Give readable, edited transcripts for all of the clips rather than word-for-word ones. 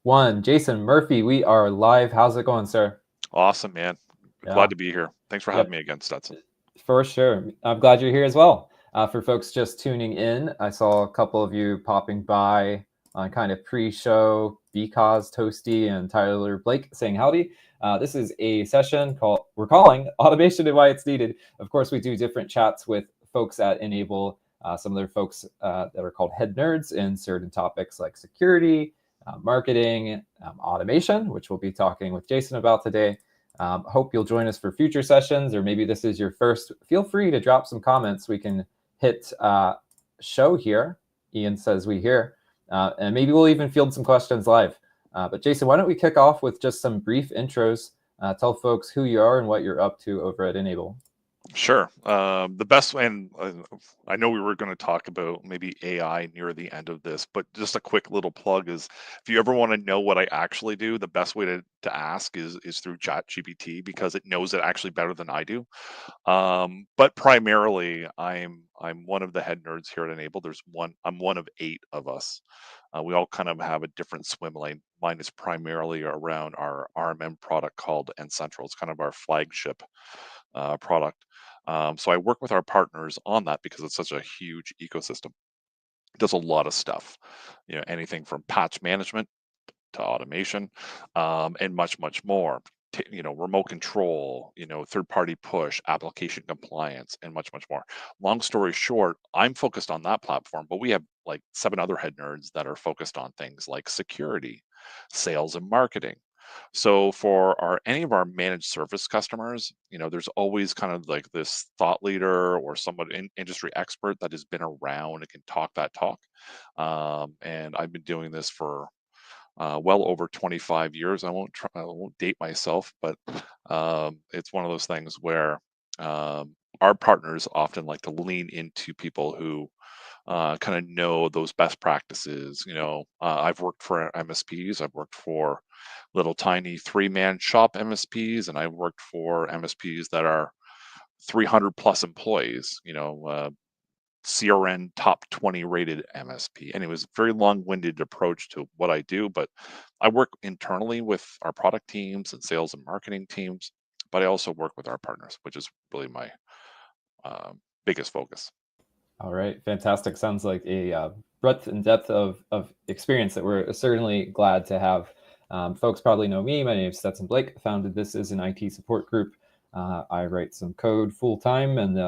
One. Jason Murphy, we are live. How's it going, sir? Awesome, man. Glad Yeah. to be here. Thanks for having Yep. me again, Stetson. For sure. I'm glad you're here as well. For folks just tuning in, I saw a couple of you popping by on kind of pre-show. Because Toasty and Tyler Blake saying howdy. This is a session called we're calling Automation and Why It's Needed. Of course, we do different chats with folks at N-able. Some other folks that are called head nerds in certain topics like security, marketing, automation, which we'll be talking with Jason about today. Hope you'll join us for future sessions, or maybe this is your first. Feel free to drop some comments. We can hit show here. Ian says we hear, and maybe we'll even field some questions live. But Jason, why don't we kick off with just some brief intros? Tell folks who you are and what you're up to over at N-able. Sure. The best way, and I know we were going to talk about maybe AI near the end of this, but just a quick little plug is if you ever want to know what I actually do, the best way to ask is through ChatGPT because it knows it actually better than I do. But primarily, I'm one of the head nerds here at Enable. I'm one of 8 of us. We all kind of have a different swim lane. Mine is primarily around our RMM product called N Central. It's kind of our flagship product. So I work with our partners on that because it's such a huge ecosystem. It does a lot of stuff, anything from patch management to automation, and much, much more. Remote control, third-party push, application compliance, and much, much more. Long story short, I'm focused on that platform, but we have like 7 other head nerds that are focused on things like security, sales, and marketing. So for any of our managed service customers, there's always kind of like this thought leader or someone industry expert that has been around and can talk that talk. And I've been doing this for well over 25 years. I won't date myself, but it's one of those things where our partners often like to lean into people who kind of know those best practices. I've worked for MSPs. I've worked for little tiny 3-man shop MSPs, and I've worked for MSPs that are 300 plus employees. CRN top 20 rated MSP. Anyways, very long-winded approach to what I do, but I work internally with our product teams and sales and marketing teams, but I also work with our partners, which is really my biggest focus. All right, fantastic. Sounds like a breadth and depth of experience that we're certainly glad to have. Folks probably know me. My name is Stetson Blake. Founded This Is an IT Support Group. I write some code full time, and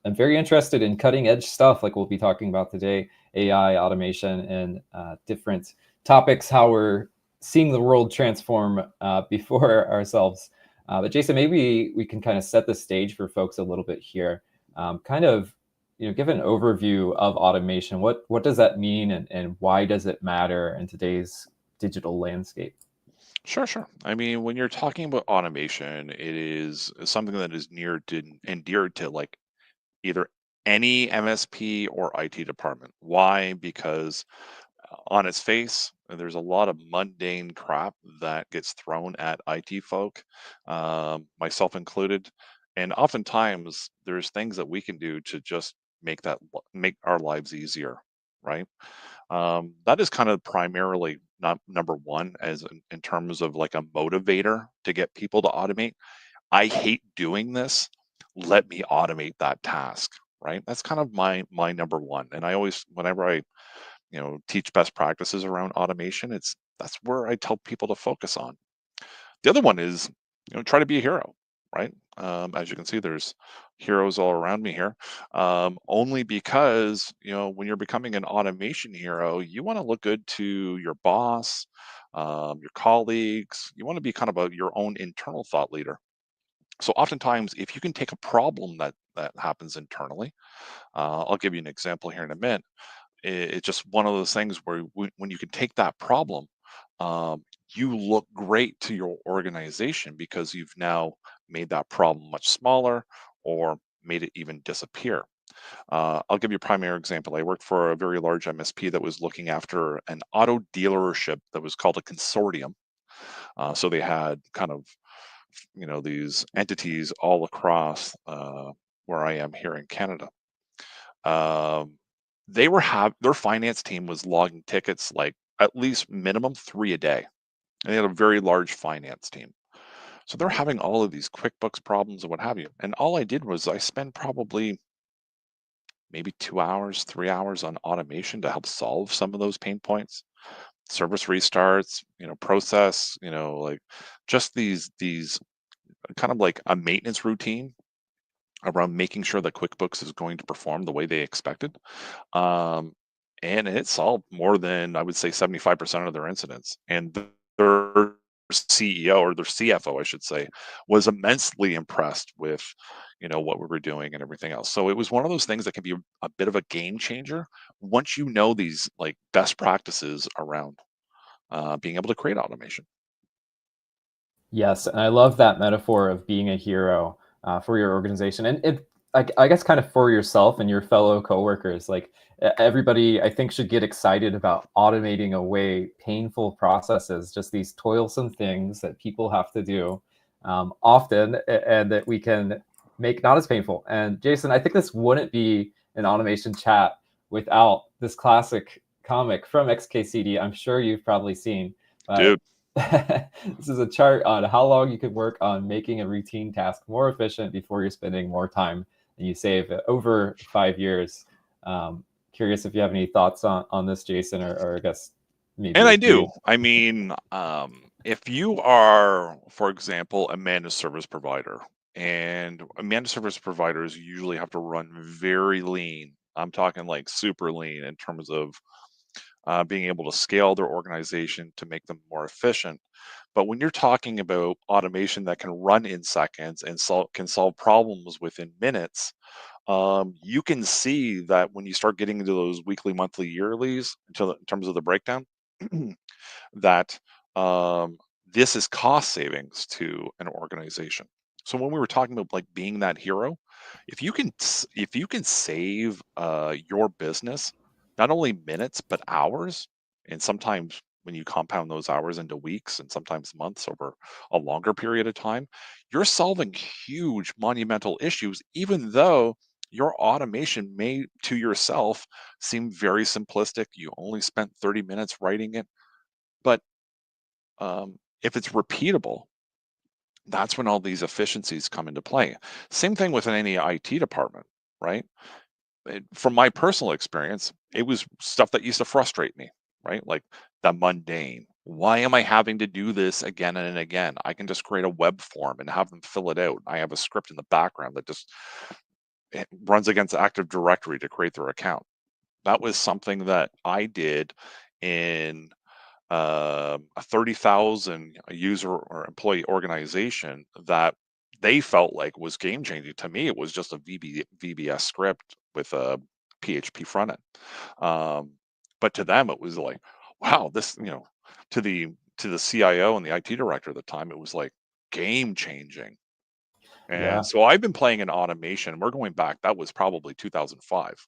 I'm very interested in cutting edge stuff like we'll be talking about today, AI, automation, and different topics, how we're seeing the world transform before ourselves. But Jason, maybe we can kind of set the stage for folks a little bit here. Kind of give an overview of automation. What does that mean, and why does it matter in today's digital landscape? Sure, sure. I mean, when you're talking about automation, it is something that is near to and dear to like either any MSP or IT department. Why? Because on its face, there's a lot of mundane crap that gets thrown at IT folk, myself included. And oftentimes, there's things that we can do to just make our lives easier, right? That is kind of primarily not number one as in terms of like a motivator to get people to automate. I hate doing this. Let me automate that task, right? That's kind of my number one. And I always, whenever I teach best practices around automation, that's where I tell people to focus on. The other one is, try to be a hero, right? As you can see, there's heroes all around me here. Only because, when you're becoming an automation hero, you want to look good to your boss, your colleagues. You want to be kind of your own internal thought leader. So oftentimes, if you can take a problem that happens internally, I'll give you an example here in a minute. It's just one of those things where when you can take that problem, you look great to your organization because you've now made that problem much smaller or made it even disappear. I'll give you a primary example. I worked for a very large MSP that was looking after an auto dealership that was called a consortium. So they had kind of, these entities all across where I am here in Canada. Um, their finance team was logging tickets like at least minimum 3 a day. And they had a very large finance team. So they're having all of these QuickBooks problems and what have you. And all I did was I spent probably maybe 2 hours, 3 hours on automation to help solve some of those pain points. Service restarts, process, like just these kind of like a maintenance routine around making sure that QuickBooks is going to perform the way they expected. Um, and it solved more than, I would say, 75% of their incidents. And their CEO, or their CFO, I should say, was immensely impressed with, what we were doing and everything else. So it was one of those things that can be a bit of a game changer once you know these like best practices around being able to create automation. Yes, and I love that metaphor of being a hero for your organization, and I guess, kind of for yourself and your fellow coworkers. Like everybody, I think, should get excited about automating away painful processes, just these toilsome things that people have to do often, and that we can make not as painful. And Jason, I think this wouldn't be an automation chat without this classic comic from XKCD. I'm sure you've probably seen. Uh, Dude, this is a chart on how long you could work on making a routine task more efficient before you're spending more time and you save over 5 years. Curious if you have any thoughts on this, Jason, or I guess maybe and a I few. do. I mean, if you are, for example, a managed service provider, and managed service providers usually have to run very lean. I'm talking like super lean in terms of being able to scale their organization to make them more efficient. But when you're talking about automation that can run in seconds and can solve problems within minutes, you can see that when you start getting into those weekly, monthly, yearlies, in terms of the breakdown, that this is cost savings to an organization. So when we were talking about like being that hero, if you can save your business not only minutes but hours, and sometimes when you compound those hours into weeks and sometimes months over a longer period of time, you're solving huge monumental issues, even though your automation may to yourself seem very simplistic. You only spent 30 minutes writing it, but if it's repeatable, that's when all these efficiencies come into play. Same thing with any IT department, right? From my personal experience, it was stuff that used to frustrate me, right? Like the mundane. Why am I having to do this again and again? I can just create a web form and have them fill it out. I have a script in the background that just runs against Active Directory to create their account. That was something that I did in a 30,000 user or employee organization that they felt like was game changing. To me, it was just a VBS script with a PHP front end. But to them, it was like, wow, this, to the CIO and the IT director at the time, it was like game changing. And Yeah, so I've been playing in automation. We're going back, that was probably 2005.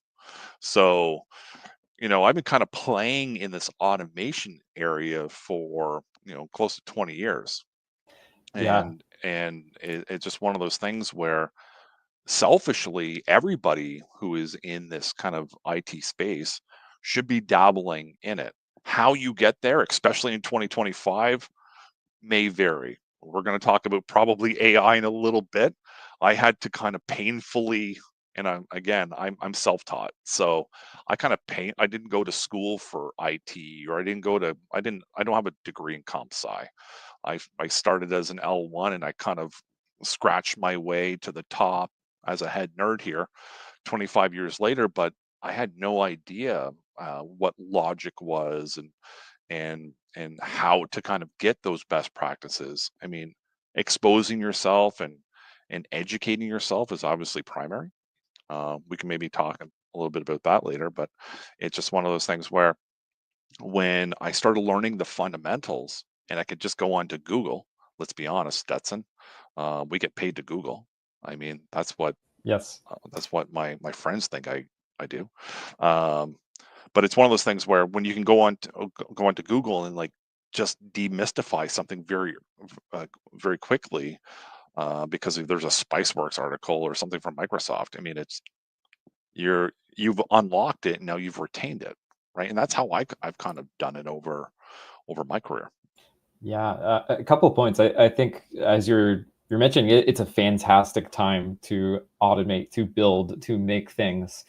So I've been kind of playing in this automation area for, close to 20 years. yeah, And it's just one of those things where selfishly, everybody who is in this kind of IT space should be dabbling in it. How you get there, especially in 2025, may vary. We're going to talk about probably AI in a little bit. I had to kind of painfully, and I'm self-taught, so I didn't go to school for IT, or I don't have a degree in comp sci. I started as an L1, and I kind of scratched my way to the top as a head nerd here 25 years later, but I had no idea what logic was, and how to kind of get those best practices. I mean, exposing yourself and educating yourself is obviously primary. We can maybe talk a little bit about that later, but it's just one of those things where when I started learning the fundamentals, and I could just go on to Google. Let's be honest, Stetson, we get paid to Google. I mean, yes, that's what my friends think I do. Um, but it's one of those things where when you can go on to Google and like just demystify something uh, very quickly, because if there's a SpiceWorks article or something from Microsoft, I mean, you've unlocked it and now you've retained it. right? And that's how I've kind of done it over my career. Yeah, a couple of points. I think as you're mentioning it, it's a fantastic time to automate, to build, to make things,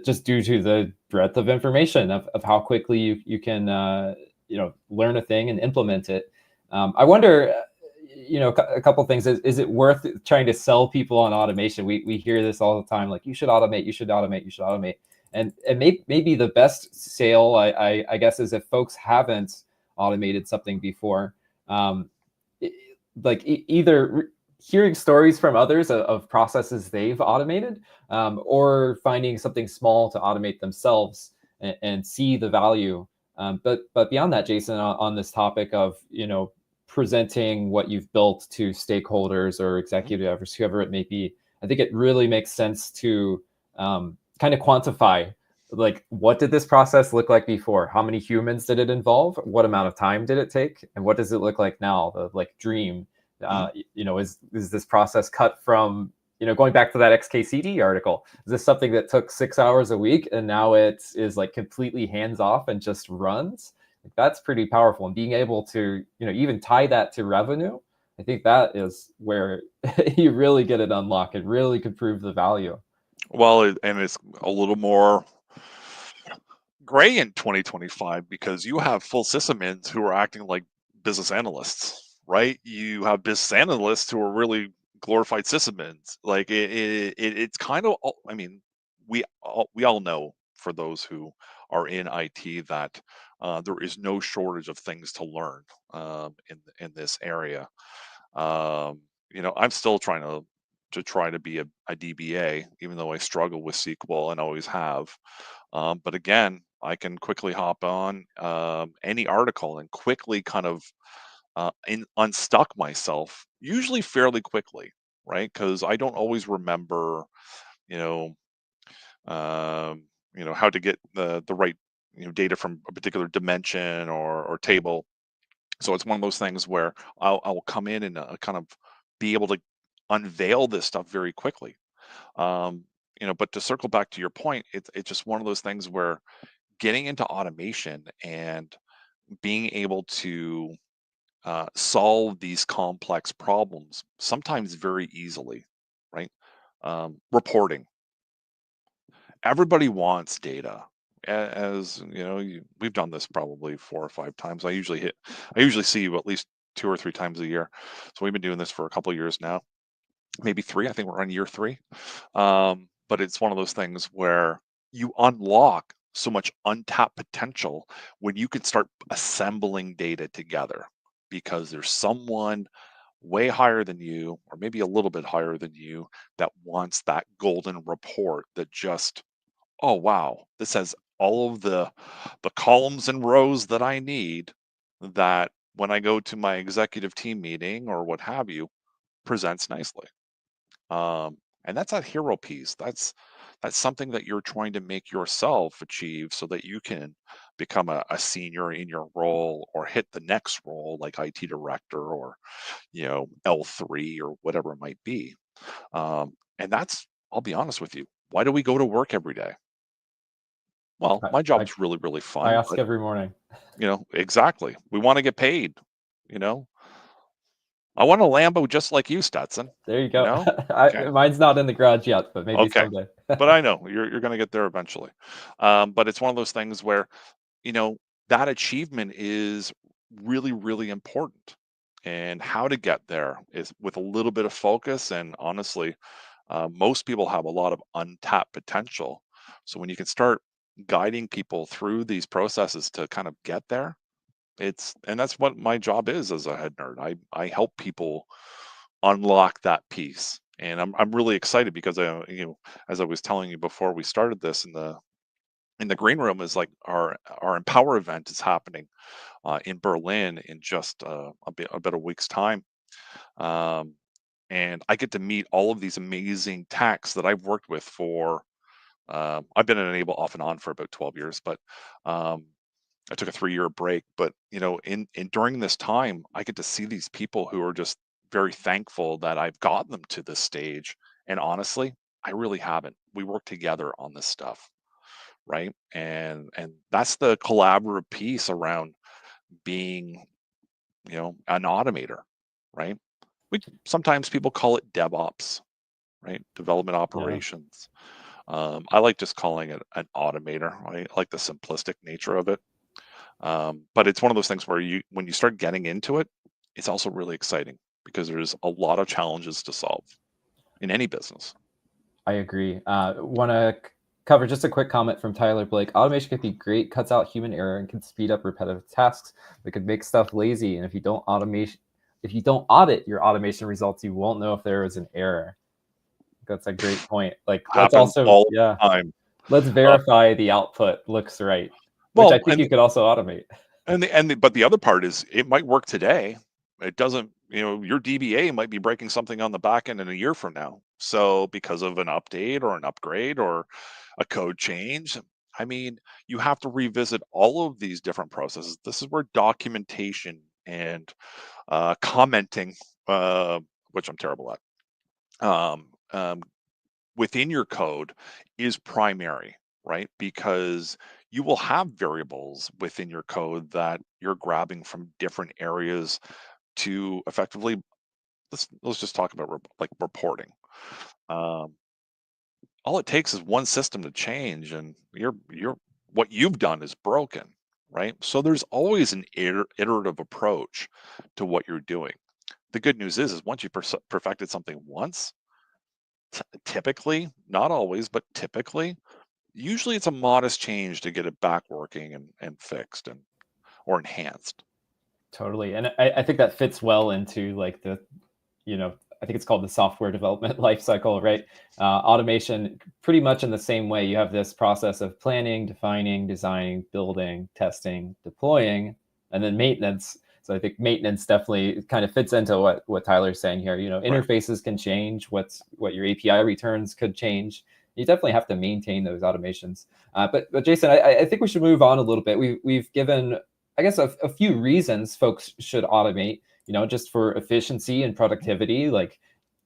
just due to the breadth of information of how quickly you can learn a thing and implement it. I wonder, a couple things. Is it worth trying to sell people on automation? We hear this all the time, like you should automate, you should automate, you should automate, and maybe the best sale I guess is if folks haven't automated something before. Um, like either hearing stories from others of processes they've automated, or finding something small to automate themselves and see the value. But beyond that, Jason, on this topic of presenting what you've built to stakeholders or Mhm. executives, whoever it may be, I think it really makes sense to kind of quantify, like, what did this process look like before? How many humans did it involve? What amount of time did it take? And what does it look like now? The like dream, Mhm. is this process cut from, going back to that XKCD article? Is this something that took 6 hours a week and now it is like completely hands off and just runs? Like, that's pretty powerful. And being able to, even tie that to revenue, I think that is where you really get it unlocked. It really could prove the value. Well, and it's a little more gray in 2025 because you have full sysadmins who are acting like business analysts, right? You have business analysts who are really glorified sysadmins. Like it's kind of, I mean, we all know, for those who are in IT, that there is no shortage of things to learn in this area. I'm still trying to be a DBA, even though I struggle with SQL and always have. But again, I can quickly hop on any article and quickly kind of unstuck myself, usually fairly quickly, right? Because I don't always remember, you know, how to get the right data from a particular dimension or table. So it's one of those things where I'll come in and kind of be able to unveil this stuff very quickly. But to circle back to your point, it's just one of those things where getting into automation and being able to solve these complex problems, sometimes very easily, right? Reporting. Everybody wants data. As you know, we've done this probably 4 or 5 times. I usually see you at least 2 or 3 times a year. So we've been doing this for a couple of years now, maybe three. I think we're on year three. But it's one of those things where you unlock so much untapped potential when you can start assembling data together, because there's someone way higher than you, or maybe a little bit higher than you, that wants that golden report that just, oh wow, this has all of the columns and rows that I need, that when I go to my executive team meeting or what have you, presents nicely. And that's that hero piece. That's something that you're trying to make yourself achieve so that you can become a senior in your role, or hit the next role like IT director, or L3, or whatever it might be. And that's, I'll be honest with you, why do we go to work every day? Well, I, my I, job's really, really I fun, ask but every morning. exactly. We want to get paid, you know. I want a Lambo just like you, Stetson. There you You go. know? Okay. Mine's not in the garage yet, but maybe Okay. someday. But I know you're going to get there eventually. But it's one of those things where, you know, that achievement is really, really important. And how to get there is with a little bit of focus. And honestly, most people have a lot of untapped potential. So when you can start guiding people through these processes to kind of get there, and that's what my job is as a head nerd. I help people unlock that piece. And I'm really excited because as I was telling you before we started this, in the green room, is like our Empower event is happening in Berlin in just about a week's time. Um, and I get to meet all of these amazing techs that I've worked with for. I've been at Enable off and on for about 12 years, but um, I took a 3-year break. But in during this time, I get to see these people who are just very thankful that I've gotten them to this stage. And honestly, I really haven't. We work together on this stuff, right? And that's the collaborative piece around being, an automator, right? We sometimes people call it DevOps, right? Development Yeah. operations. I like just calling it an automator. I like the simplistic nature of it. But it's one of those things where when you start getting into it, it's also really exciting because there's a lot of challenges to solve in any business. I agree. Want to cover just a quick comment from Tyler Blake. Automation could be great, cuts out human error, and can speed up repetitive tasks. It could make stuff lazy, and if you don't audit your automation results, you won't know if there was an error. That's a great point. Like, let's Happens also, all yeah, the time. let's Uh, verify the output looks right, which I well, think you could also automate. but the other part is it might work today. It doesn't, your DBA might be breaking something on the back end in a year from now. So because of an update or an upgrade or a code change, I mean, you have to revisit all of these different processes. This is where documentation and commenting, uh, which I'm terrible at, within your code is primary, right? Because you will have variables within your code that you're grabbing from different areas to effectively, let's just talk about like reporting. Um, all it takes is one system to change, and you're what you've done is broken, right? So there's always an iterative approach to what you're doing. The good news is once you perfected something once, typically, not always, but typically, usually it's a modest change to get it back working and fixed and or enhanced. Totally, and I think that fits well into like I think it's called the software development life cycle, right? Automation, pretty much in the same way. You have this process of planning, defining, designing, building, testing, deploying, and then maintenance. So I think maintenance definitely kind of fits into what Tyler's saying here. Right. Interfaces can change. What your API returns could change. You definitely have to maintain those automations. But Jason, I think we should move on a little bit. We've given, I guess, a few reasons folks should automate, just for efficiency and productivity. Like,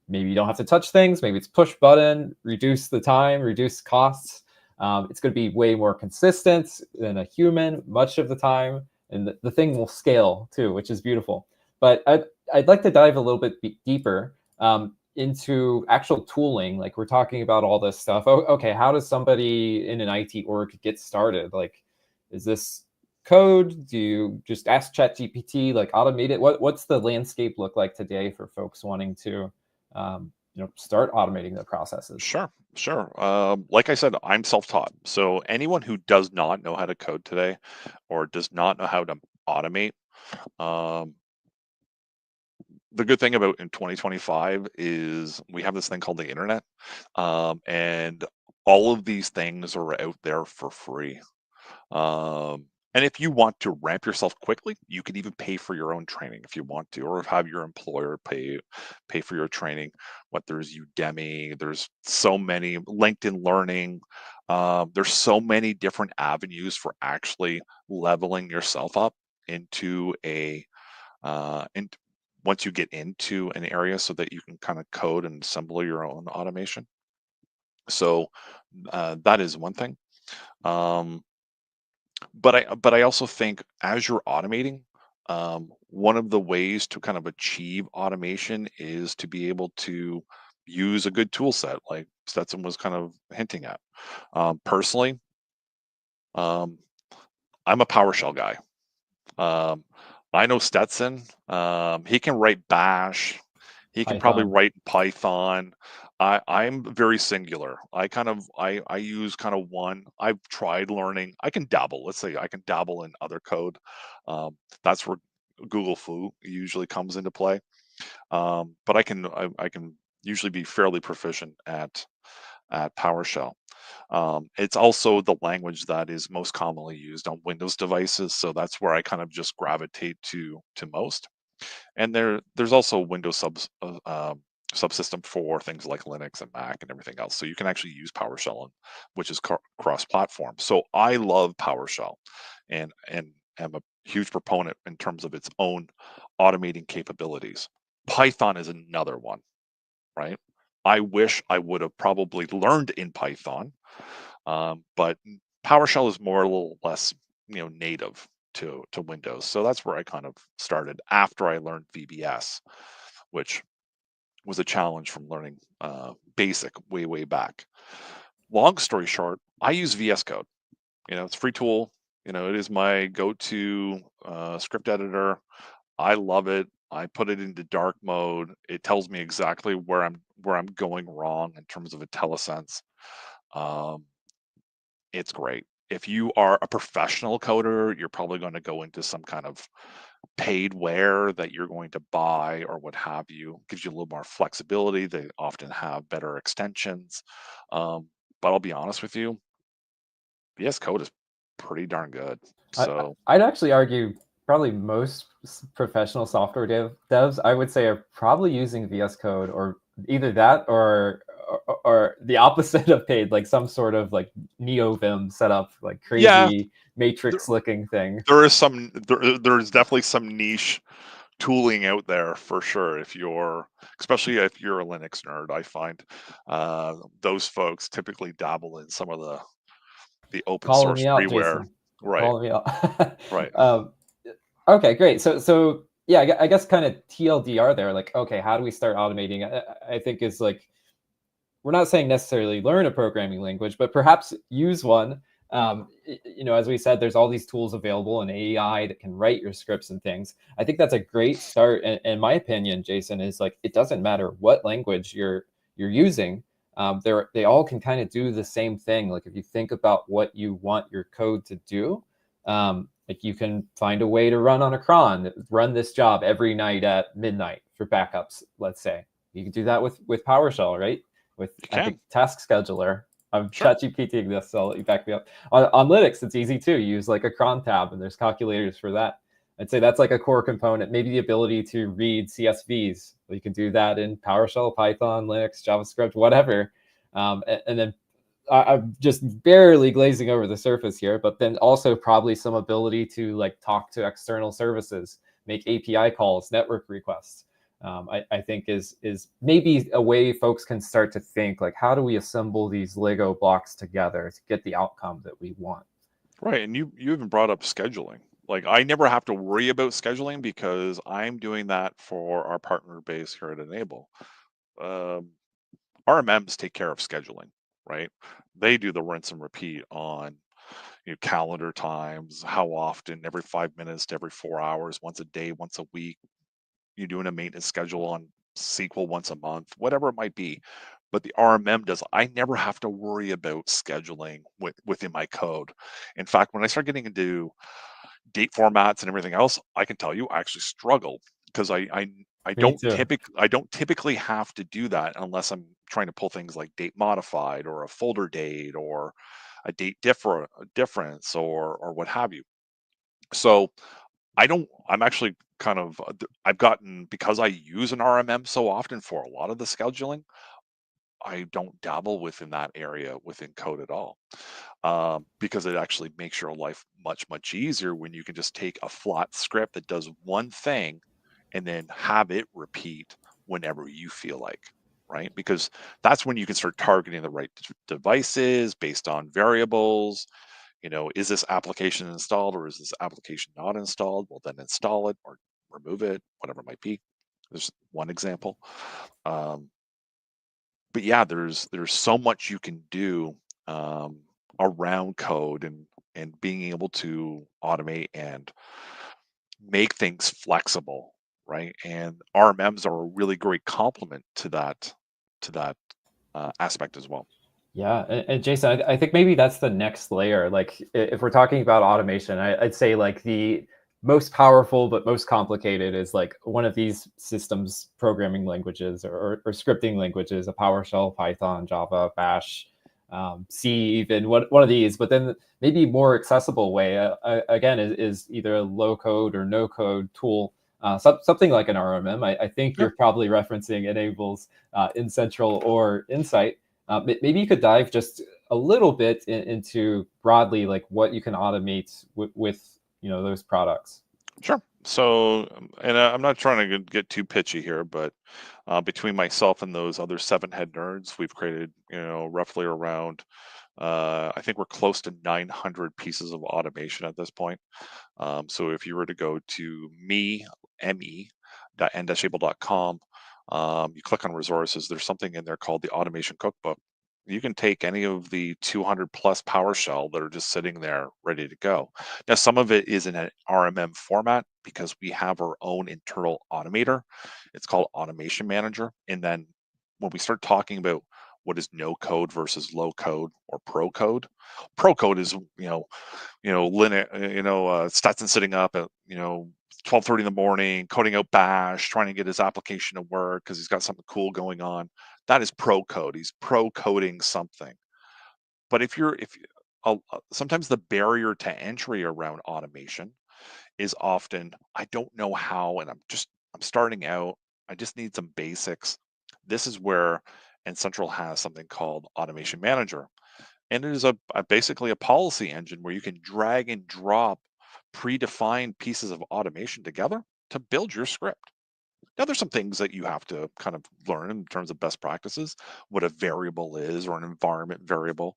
maybe you don't have to touch things. Maybe it's push button, reduce the time, reduce costs. It's going to be way more consistent than a human much of the time. And the thing will scale too, which is beautiful. But I'd like to dive a little bit deeper into actual tooling. Like, we're talking about all this stuff. Oh, okay, how does somebody in an IT org get started? Like, is this code? Do you just ask ChatGPT, like automate it? What's the landscape look like today for folks wanting to start automating their processes? Sure, sure. Like I said, I'm self-taught. So anyone who does not know how to code today or does not know how to automate, um, the good thing about in 2025 is we have this thing called the internet, and all of these things are out there for free. Um, and if you want to ramp yourself quickly, you can even pay for your own training if you want to, or have your employer pay for your training. What there's Udemy, there's so many LinkedIn Learning. There's so many different avenues for actually leveling yourself up into and once you get into an area so that you can kind of code and assemble your own automation. So that is one thing. Um, but I also think as you're automating, one of the ways to kind of achieve automation is to be able to use a good tool set, like Stetson was kind of hinting at. Personally, um, I'm a PowerShell guy. Um, I know Stetson. He can write Bash. He can probably Python. write Python. I'm very singular. I use kind of one. I've tried learning. I can dabble. Let's say I can dabble in other code. That's where Google Foo usually comes into play. But I can usually be fairly proficient at PowerShell. It's also the language that is most commonly used on Windows devices, so that's where I kind of just gravitate to most. And there's also Windows subsystem for things like Linux and Mac and everything else. So you can actually use PowerShell, which is cross-platform. So I love PowerShell, and am a huge proponent in terms of its own automating capabilities. Python is another one, right? I wish I would have probably learned in Python, but PowerShell is more a little less, native to Windows. So that's where I kind of started after I learned VBS, which was a challenge from learning BASIC way back. Long story short, I use VS Code. It's a free tool. It is my go-to script editor. I love it. I put it into dark mode. It tells me exactly where I'm going wrong in terms of IntelliSense. Um, it's great. If you are a professional coder, you're probably going to go into some kind of paidware that you're going to buy or what have you. Gives you a little more flexibility. They often have better extensions. But I'll be honest with you, VS Code is pretty darn good. So I'd actually argue probably most professional software devs, I would say, are probably using VS Code, or either that or the opposite of paid, like some sort of like NeoVim setup, like yeah, crazy matrix looking thing. there's definitely some niche tooling out there for sure. Especially if you're a Linux nerd, I find those folks typically dabble in some of the open Calling source me out, freeware. Jason. Right, Calling me out. right. Okay, great. So yeah, I guess kind of TLDR there. Like, okay, how do we start automating? I think is like, we're not saying necessarily learn a programming language, but perhaps use one. As we said, there's all these tools available, and AI that can write your scripts and things. I think that's a great start. And in my opinion, Jason, is like, it doesn't matter what language you're using. They all can kind of do the same thing. Like if you think about what you want your code to do, like you can find a way to run on a cron, run this job every night at midnight for backups. Let's say you can do that with PowerShell, right? With You I think can. Task Scheduler. I'm Sure. ChatGPTing this, so I'll let you back me up. On Linux, it's easy too. You use like a cron tab, and there's calculators for that. I'd say that's like a core component. Maybe the ability to read CSVs. You can do that in PowerShell, Python, Linux, JavaScript, whatever. And then I'm just barely glazing over the surface here, but then also probably some ability to like talk to external services, make API calls, network requests. I think is maybe a way folks can start to think like, how do we assemble these Lego blocks together to get the outcome that we want? Right. And you even brought up scheduling. Like I never have to worry about scheduling because I'm doing that for our partner base here at Enable. Um, RMMs take care of scheduling, right? They do the rinse and repeat on calendar times, how often, every 5 minutes to every 4 hours, once a day, once a week. You're doing a maintenance schedule on SQL once a month, whatever it might be. But the RMM does. I never have to worry about scheduling within my code. In fact, when I start getting into date formats and everything else, I can tell you I actually struggle because Me too. I don't typically have to do that unless I'm trying to pull things like date modified or a folder date or a difference or what have you. So I'm actually kind of I've gotten, because I use an RMM so often for a lot of the scheduling, I don't dabble within that area within code at all, because it actually makes your life much easier when you can just take a flat script that does one thing and then have it repeat whenever you feel like, right? Because that's when you can start targeting the right devices based on variables. Is this application installed or is this application not installed? Well, then install it or remove it, whatever it might be. There's one example. Um, but yeah, there's so much you can do um, around code and being able to automate and make things flexible, right? And RMMs are a really great complement to that aspect as well. Yeah, and Jason, I think maybe that's the next layer. Like, if we're talking about automation, I'd say like the most powerful but most complicated is like one of these systems programming languages or scripting languages, a PowerShell, Python, Java, Bash, C, even one of these. But then maybe more accessible way, again, is either a low code or no code tool. Something like an RMM. I think you're Sure. probably referencing Enable's InCentral or Insight. Maybe you could dive just a little bit into broadly like what you can automate with those products. Sure. So, and I'm not trying to get too pitchy here, but between myself and those other seven head nerds, we've created, roughly around I think we're close to 900 pieces of automation at this point. So if you were to go to me.n-able.com, you click on resources, there's something in there called the Automation Cookbook. You can take any of the 200 plus PowerShell that are just sitting there ready to go. Now, some of it is in an RMM format because we have our own internal automator. It's called Automation Manager. And then when we start talking about what is no code versus low code or pro code is, Linux, Stetson sitting up at, 12:30 in the morning, coding out Bash, trying to get his application to work because he's got something cool going on. That is pro code. He's pro coding something. But sometimes the barrier to entry around automation is often, I don't know how, and I'm starting out. I just need some basics. This is where N-central has something called Automation Manager. And it is basically a policy engine where you can drag and drop predefined pieces of automation together to build your script. Now, there's some things that you have to kind of learn in terms of best practices, what a variable is or an environment variable.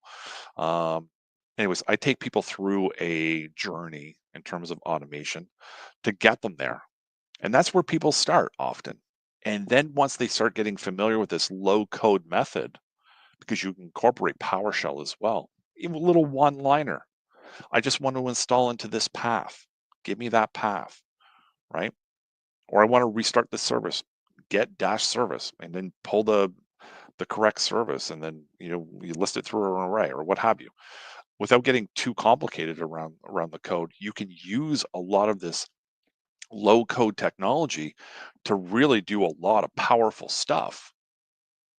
Um, Anyways, I take people through a journey in terms of automation to get them there. And that's where people start often. And then once they start getting familiar with this low code method, because you can incorporate PowerShell as well, even a little one liner. I just want to install into this path. Give me that path, right? Or I want to restart the service. Get dash service and then pull the correct service, and then you list it through an array or what have you. Without getting too complicated around the code, you can use a lot of this low code technology to really do a lot of powerful stuff,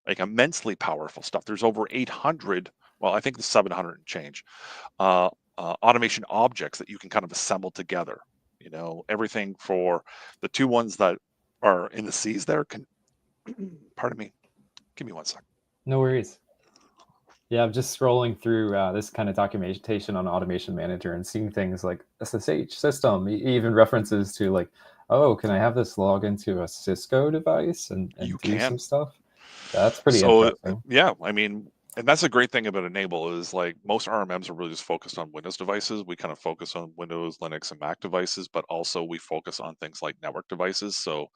like immensely powerful stuff. There's over 800, well, I think the 700 and change, automation objects that you can kind of assemble together. Everything for the two ones that are in the C's there can, pardon me, give me 1 second. No worries. Yeah, I'm just scrolling through this kind of documentation on Automation Manager and seeing things like SSH system, even references to like, oh, can I have this log into a Cisco device and You do some can. stuff? That's pretty So interesting. yeah, I mean, and that's a great thing about Enable is like most RMMs are really just focused on Windows devices. We kind of focus on Windows, Linux, and Mac devices, but also we focus on things like network devices. So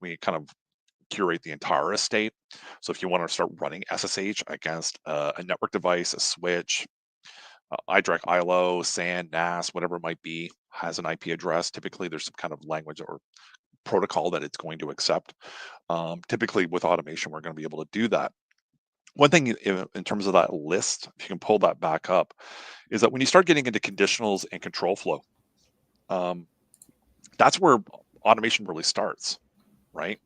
we kind of curate the entire estate. So if you want to start running SSH against a network device, a switch, iDirect ILO, SAN, NAS, whatever it might be, has an IP address. Typically, there's some kind of language or protocol that it's going to accept. Typically, with automation, we're going to be able to do that. One thing in terms of that list, if you can pull that back up, is that when you start getting into conditionals and control flow, that's where automation really starts, right?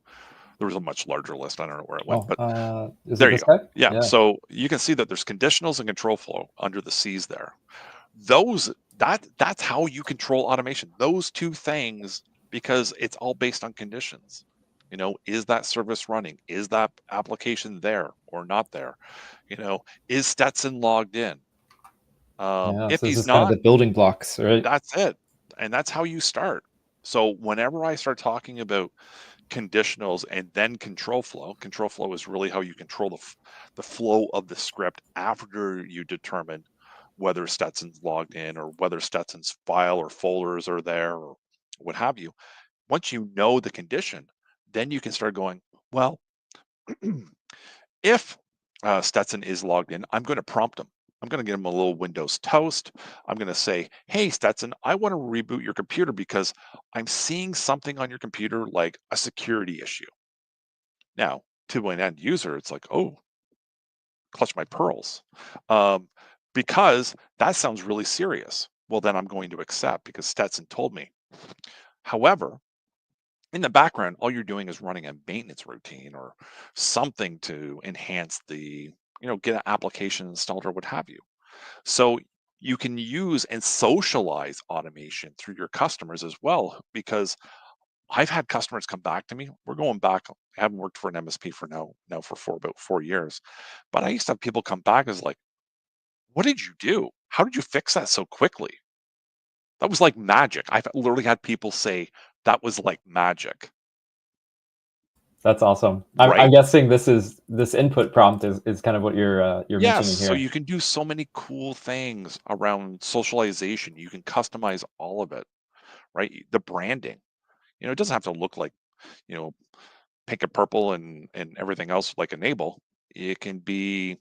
There was a much larger list. I don't know where it went, but Is it there you this go. guy? Yeah. So you can see that there's conditionals and control flow under the C's there. That's how you control automation. Those two things, because it's all based on conditions. Is that service running? Is that application there or not there? Is Stetson logged in? Yeah, If so this he's is kind of not, the building blocks, right? that's it. And that's how you start. So whenever I start talking about conditionals and then control flow is really how you control the flow of the script after you determine whether Stetson's logged in or whether Stetson's file or folders are there or what have you. Once you know the condition, then you can start going, well, if Stetson is logged in, I'm going to prompt him. I'm going to give him a little Windows toast. I'm going to say, hey, Stetson, I want to reboot your computer because I'm seeing something on your computer like a security issue. Now, to an end user, it's like, oh, clutch my pearls. Because that sounds really serious. Well, then I'm going to accept because Stetson told me. However, in the background, all you're doing is running a maintenance routine or something to enhance get an application installed or what have you. So you can use and socialize automation through your customers as well, because I've had customers come back to me. We're going back. I haven't worked for an MSP for now for about 4 years, but I used to have people come back as like, "What did you do? How did you fix that so quickly?" That was like magic. I've literally had people say that was like magic. That's awesome. I'm right? guessing this input prompt is kind of what you're Yes, mentioning so here. you can do so many cool things around socialization. You can customize all of it, right? The branding, it doesn't have to look like, you know, pink and purple and everything else like Enable. It can be,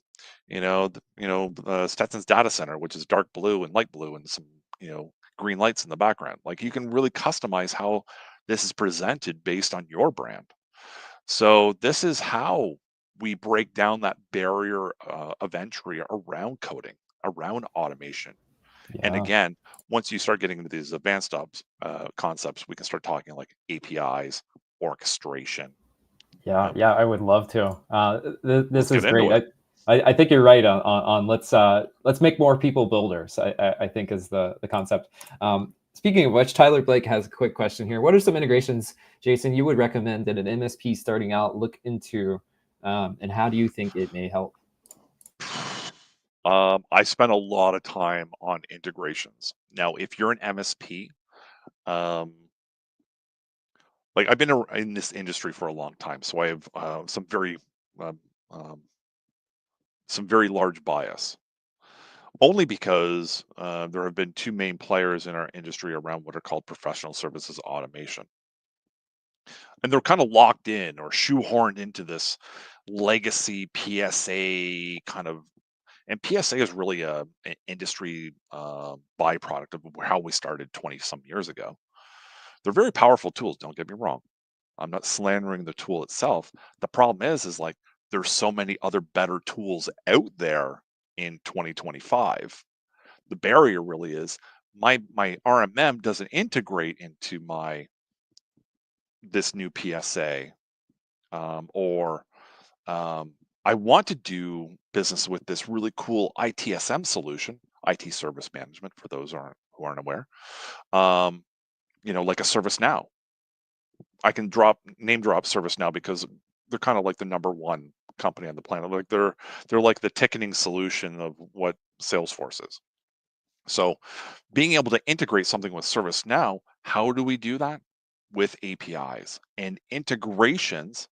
Stetson's data center, which is dark blue and light blue and some, green lights in the background. Like you can really customize how this is presented based on your brand. So this is how we break down that barrier of entry around coding, around automation. And Yeah. again, once you start getting into these advanced concepts, we can start talking like APIs, orchestration. Yeah, Yep. yeah, I would love to. Let's This get is into great. it. I think you're right on let's make more people builders. I think is the concept. Speaking of which, Tyler Blake has a quick question here. What are some integrations, Jason, you would recommend that an MSP starting out look into, and how do you think it may help? I spent a lot of time on integrations. Now, if you're an MSP, um, like I've been in this industry for a long time, so I have um, um, some very large bias. Only because there have been two main players in our industry around what are called professional services automation. And they're kind of locked in or shoehorned into this legacy PSA kind of. And PSA is really an industry byproduct of how we started 20 some years ago. They're very powerful tools, don't get me wrong. I'm not slandering the tool itself. The problem is like there's so many other better tools out there in 2025. The barrier really is my RMM doesn't integrate into this new PSA, or I want to do business with this really cool ITSM solution, IT service management, for those who aren't aware. Um, like a ServiceNow. I can name drop ServiceNow because they're kind of like the number one company on the planet. Like they're like the ticketing solution of what Salesforce is. So being able to integrate something with ServiceNow, how do we do that? With APIs. And integrations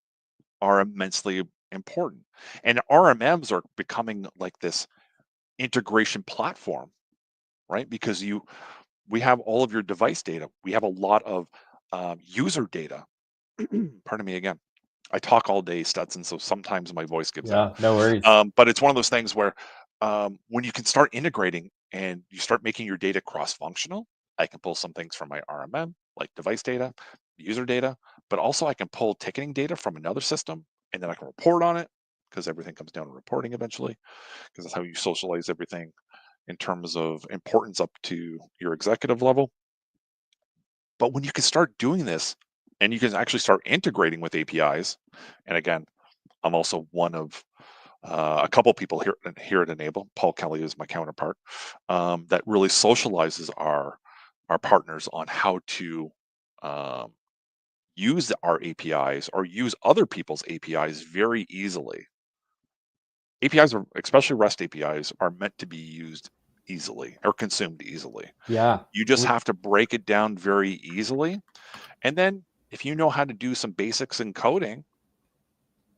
are immensely important. And RMMs are becoming like this integration platform, right? Because we have all of your device data. We have a lot of user data. Pardon me again. I talk all day, Stetson, so sometimes my voice gives out. Yeah, no worries. But it's one of those things where when you can start integrating and you start making your data cross-functional, I can pull some things from my RMM, like device data, user data, but also I can pull ticketing data from another system, and then I can report on it because everything comes down to reporting eventually, because that's how you socialize everything in terms of importance up to your executive level. But when you can start doing this and you can actually start integrating with APIs, and again, I'm also one of a couple people here at Enable. Paul Kelly is my counterpart, that really socializes our partners on how to um, use our APIs or use other people's APIs very easily. APIs are, especially REST APIs, are meant to be used easily or consumed easily. Yeah. You just have to break it down very easily, and then if you know how to do some basics in coding,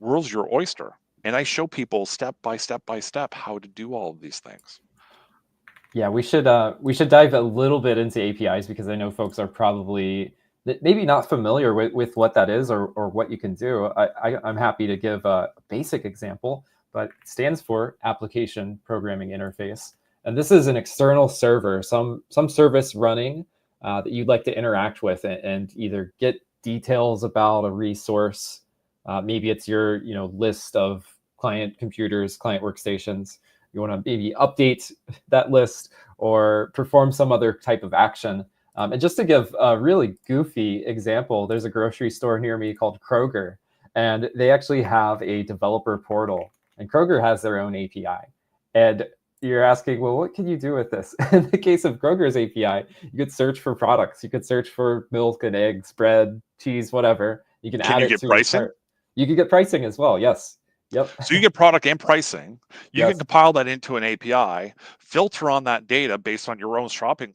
world's your oyster. And I show people step by step by step how to do all of these things. Yeah, we should dive a little bit into APIs because I know folks are probably maybe not familiar with what that is or what you can do. I'm happy to give a basic example, but it stands for Application Programming Interface. And this is an external server, some service running that you'd like to interact with and either get details about a resource. Maybe it's your list of client computers, client workstations. You want to maybe update that list or perform some other type of action. And just to give a really goofy example, there's a grocery store near me called Kroger, and they actually have a developer portal, and Kroger has their own API. And you're asking, well, what can you do with this? In the case of Kroger's API, you could search for products. You could search for milk and eggs, bread, cheese, whatever. You can Can add you it get to your pricing? cart. You could get pricing as well. Yes. Yep. So you get product and pricing. You can Yes. compile that into an API, filter on that data based on your own shopping.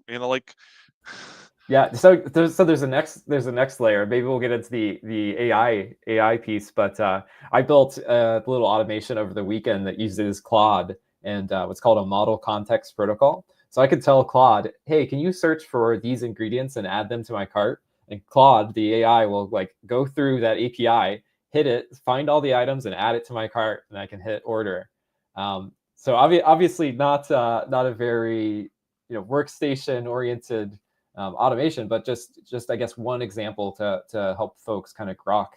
Yeah, so there's a next layer. Maybe we'll get into the AI piece, but I built a little automation over the weekend that uses Claude and what's called a model context protocol. So I could tell Claude, hey, can you search for these ingredients and add them to my cart? And Claude, the AI, will like go through that API, hit it, find all the items, and add it to my cart, and I can hit order. So obviously not a very workstation oriented automation, but just I guess one example to help folks kind of grok,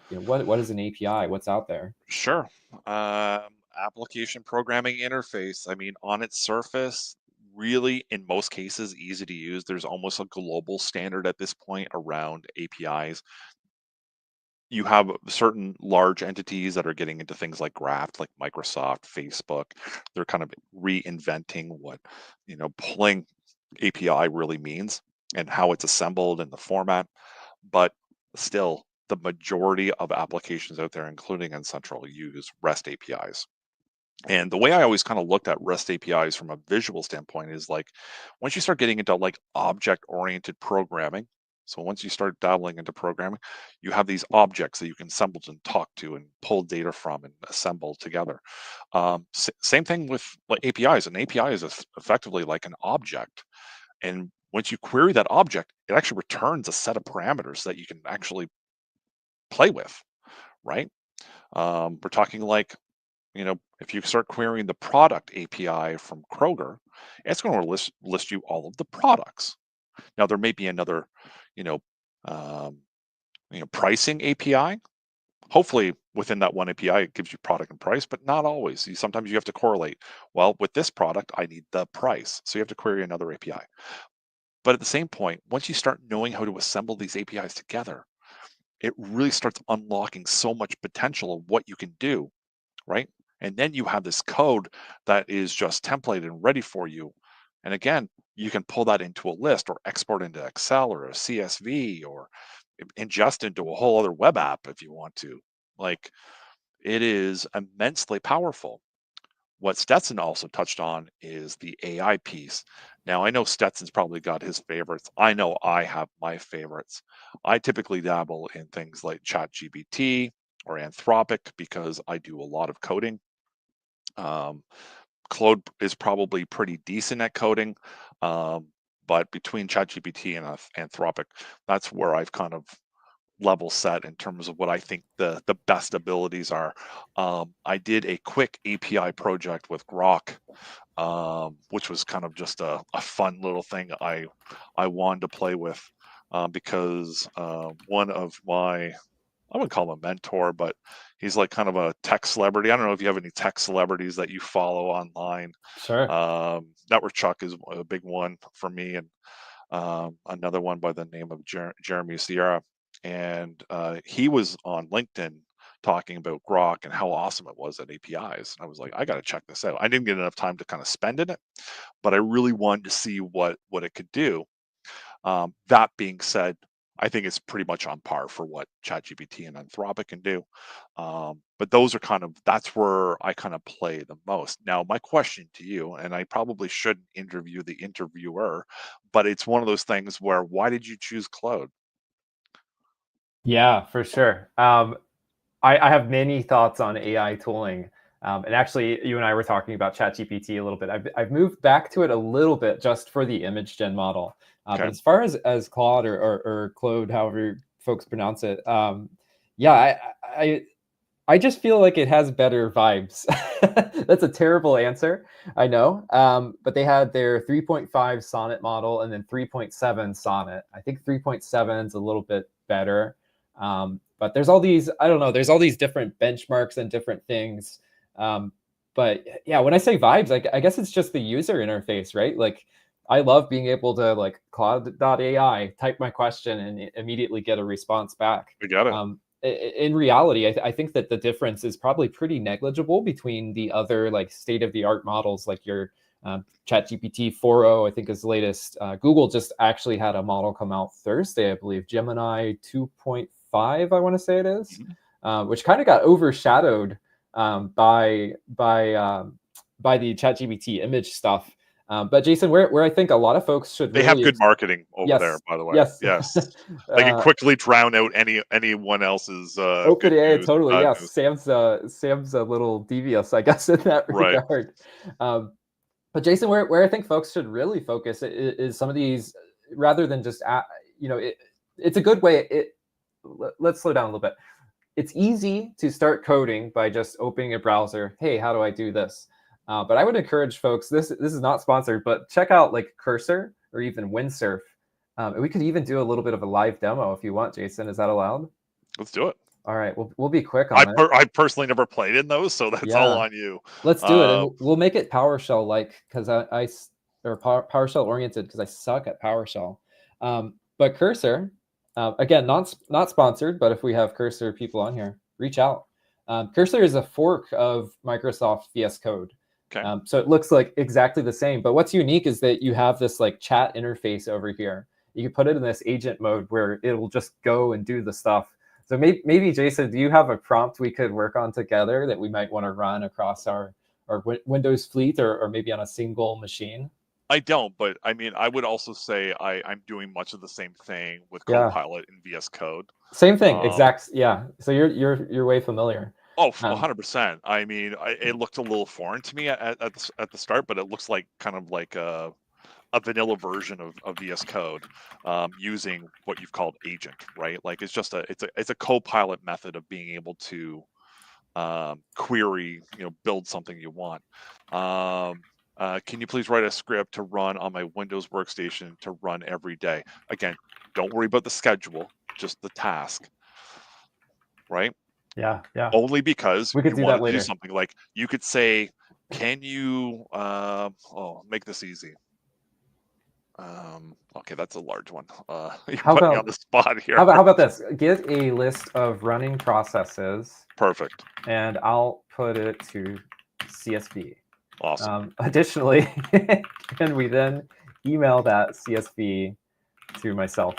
what is an API, what's out there. Sure. Um, Application programming interface. I mean, on its surface, really, in most cases, easy to use. There's almost a global standard at this point around APIs. You have certain large entities that are getting into things like Graph, like Microsoft, Facebook. They're kind of reinventing what, pulling API really means and how it's assembled and the format. But still, the majority of applications out there, including N-central, use REST APIs. And the way I always kind of looked at REST APIs from a visual standpoint is like once you start getting into like object-oriented programming, so once you start dabbling into programming, you have these objects that you can assemble and talk to and pull data from and assemble together. Same thing with like APIs. An API is effectively like an object. And once you query that object, it actually returns a set of parameters that you can actually play with, right? We're talking like, if you start querying the product API from Kroger, it's going to list you all of the products. Now there may be another, you know, um, pricing API. Hopefully within that one API, it gives you product and price, but not always. Sometimes you have to correlate. Well, with this product, I need the price. So you have to query another API. But at the same point, once you start knowing how to assemble these APIs together, it really starts unlocking so much potential of what you can do, right? And then you have this code that is just templated and ready for you. And again, you can pull that into a list or export into Excel or a CSV or ingest into a whole other web app if you want to. Like it is immensely powerful. What Stetson also touched on is the AI piece. Now, I know Stetson's probably got his favorites. I know I have my favorites. I typically dabble in things like ChatGPT or Anthropic because I do a lot of coding. Um, Claude is probably pretty decent at coding, but between ChatGPT and Anthropic, that's where I've kind of level set in terms of what I think the best abilities are. I did a quick API project with Grok, which was kind of just a fun little thing I wanted to play with because one of my I wouldn't call him a mentor, but he's like kind of a tech celebrity. I don't know if you have any tech celebrities that you follow online. Sure. Network Chuck is a big one for me, and another one by the name of Jeremy Sierra. And he was on LinkedIn talking about Grok and how awesome it was at APIs. And I was like, I got to check this out. I didn't get enough time to kind of spend in it, but I really wanted to see what it could do. That being said, I think it's pretty much on par for what ChatGPT and Anthropic can do. But those are that's where I kind of play the most. Now, my question to you, and I probably shouldn't interview the interviewer, but it's one of those things where why did you choose Claude? Yeah, for sure. I have many thoughts on AI tooling. And actually, you and I were talking about ChatGPT a little bit. I've moved back to it a little bit just for the image gen model. But Okay. as far as Claude or Claude, however folks pronounce it, yeah, I just feel like it has better vibes. That's a terrible answer, I know. But they had their 3.5 Sonnet model and then 3.7 Sonnet. I think 3.7 is a little bit better. But there's all these, I don't know, there's all these different benchmarks and different things. But yeah, when I say vibes, I guess it's just the user interface, right? Like I love being able to like Claude.ai, type my question and immediately get a response back. I got it. In reality, I think that the difference is probably pretty negligible between the other like state of the art models, like your ChatGPT 4.0, I think is the latest. Google just actually had a model come out Thursday, I believe, Gemini 2.5, I want to say it is, which kind of got overshadowed by the ChatGPT image stuff. But Jason, where I think a lot of folks should They have really good marketing over there, yes, by the way. yes. Yes. They can quickly drown out anyone else's good OpenAI, news or totally. bad Yes, news. Sam's a little devious, I guess, in that Right. regard. Um, but Jason, where I think folks should really focus is some of these, rather than just it's a good way. Let's slow down a little bit. It's easy to start coding by just opening a browser. Hey, how do I do this? But I would encourage folks. This is not sponsored, but check out like Cursor or even Windsurf. We could even do a little bit of a live demo if you want, Jason. Is that allowed? Let's do it. All right, we'll be quick on it. I personally never played in those, so that's all Yeah, on you. let's do it, and we'll make it PowerShell like because or PowerShell oriented because I suck at PowerShell. But Cursor, again, not sponsored, but if we have Cursor people on here, reach out. Cursor is a fork of Microsoft VS Code. Okay. So it looks like exactly the same, but what's unique is that you have this like chat interface over here. You can put it in this agent mode where it will just go and do the stuff. So maybe Jason, do you have a prompt we could work on together that we might want to run across our Windows fleet or maybe on a single machine? I don't, but I mean, I would also say I'm doing much of the same thing with Yeah. Copilot and VS Code. Same thing, exact. Yeah. So you're way familiar. Oh, 100%. I mean, it looked a little foreign to me at the start, but it looks like kind of like a vanilla version of VS Code, using what you've called agent, right? Like it's just it's a Copilot method of being able to query, build something you want. Can you please write a script to run on my Windows workstation to run every day? Again, don't worry about the schedule, just the task, right? Yeah. Only because We could you do want that to do later. something like you could say, can you make this easy? Okay, that's a large one. You're putting me on the spot here. How about this? Get a list of running processes. Perfect. And I'll put it to CSV. Awesome. Additionally, can we then email that CSV to myself?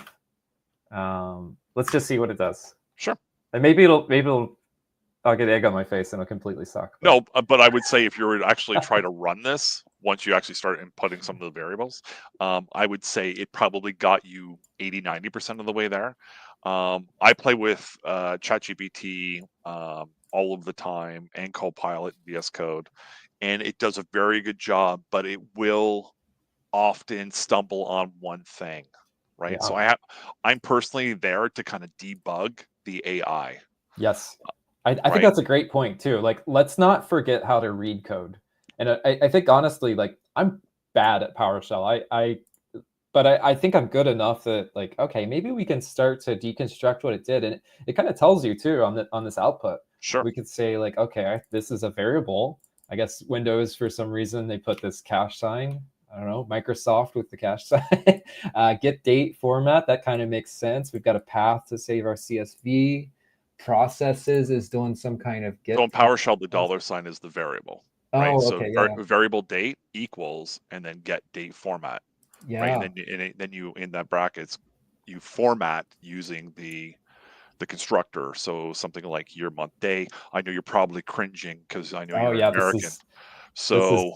Let's just see what it does. Sure. And maybe I'll get egg on my face and it'll completely suck. But... No, but I would say if you were to actually try to run this, once you actually start inputting some of the variables, I would say it probably got you 80-90% of the way there. I play with ChatGPT all of the time and Copilot and VS Code, and it does a very good job, but it will often stumble on one thing, right? Yeah. So I'm personally there to kind of debug the AI. Yes. I think that's a great point too. Like, let's not forget how to read code. And I think honestly, like I'm bad at PowerShell. But I think I'm good enough that like, okay, maybe we can start to deconstruct what it did. And it kind of tells you too on this output. Sure. We could say like, okay, this is a variable. I guess Windows, for some reason, they put this cash sign. I don't know, Microsoft with the cash sign. Get date format, that kind of makes sense. We've got a path to save our CSV. Processes is doing some kind of get. So in PowerShell, the dollar sign is the variable. Right. Oh, okay. So variable date equals and then get date format. Yeah. Right. And then you in that brackets, you format using the constructor. So something like year, month, day. I know you're probably cringing because I know you're American. So